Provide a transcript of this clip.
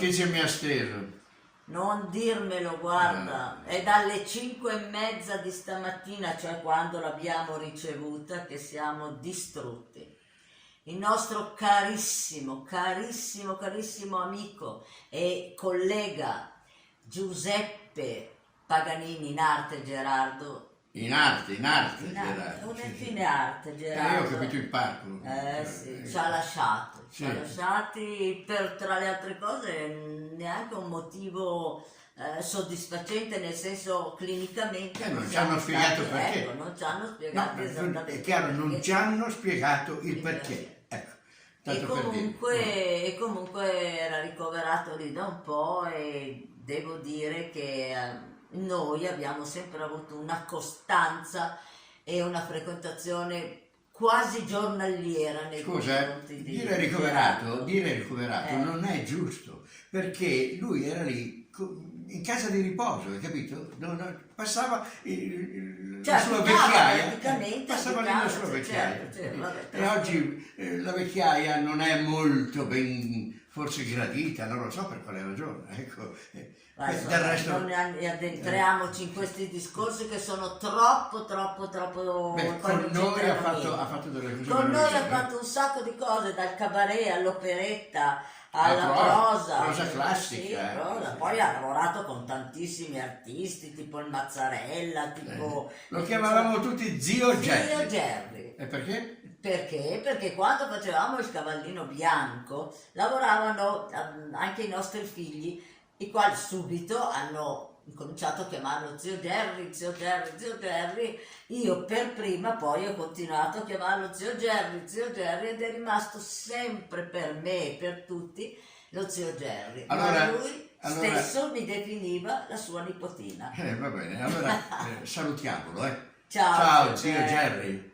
notizie mi ha steso. Non dirmelo, guarda, è dalle 5:30 di stamattina, cioè quando l'abbiamo ricevuta, che siamo distrutti. Il nostro carissimo, carissimo, carissimo amico e collega Giuseppe Paganini, in arte Gerardo. In arte, Gerardo. Gerardo. Una fine arte, Gerardo. Io ho capito il parco. Sì, ci ha lasciato. Sì. Ci ha lasciati per, tra le altre cose, neanche un motivo soddisfacente, nel senso clinicamente. Non ci hanno spiegato perché. Ecco, non ci hanno spiegato esattamente. È chiaro, non perché. ci hanno spiegato il perché. Ecco, E tanto per dire. e comunque era ricoverato lì da un po' e devo dire che noi abbiamo sempre avuto una costanza e una frequentazione quasi giornaliera nei confronti di Dire ricoverato non è giusto, perché lui era lì in casa di riposo, hai capito? Passava la sua vecchiaia, passava lì la sua vecchiaia. E oggi la vecchiaia non è molto ben, forse gradita, non lo so per quale ragione, ecco. Del resto non addentriamoci in questi discorsi che sono troppo con noi ha fatto delle cose. Con noi ha fatto un sacco di cose, dal cabaret all'operetta alla prosa classica. Sì, prosa. Poi ha lavorato con tantissimi artisti, tipo il Mazzarella, tipo lo chiamavamo tutti Zio Gerry. Zio Gerry. E perché? Perché quando facevamo il Cavallino Bianco lavoravano anche i nostri figli, i quali subito hanno incominciato a chiamarlo Zio Gerry, Zio Gerry, Zio Gerry. Io per prima poi ho continuato a chiamarlo Zio Gerry ed è rimasto sempre per me e per tutti lo Zio Gerry. Ma lui stesso mi definiva la sua nipotina. Va bene, allora salutiamolo. Ciao Zio Gerry.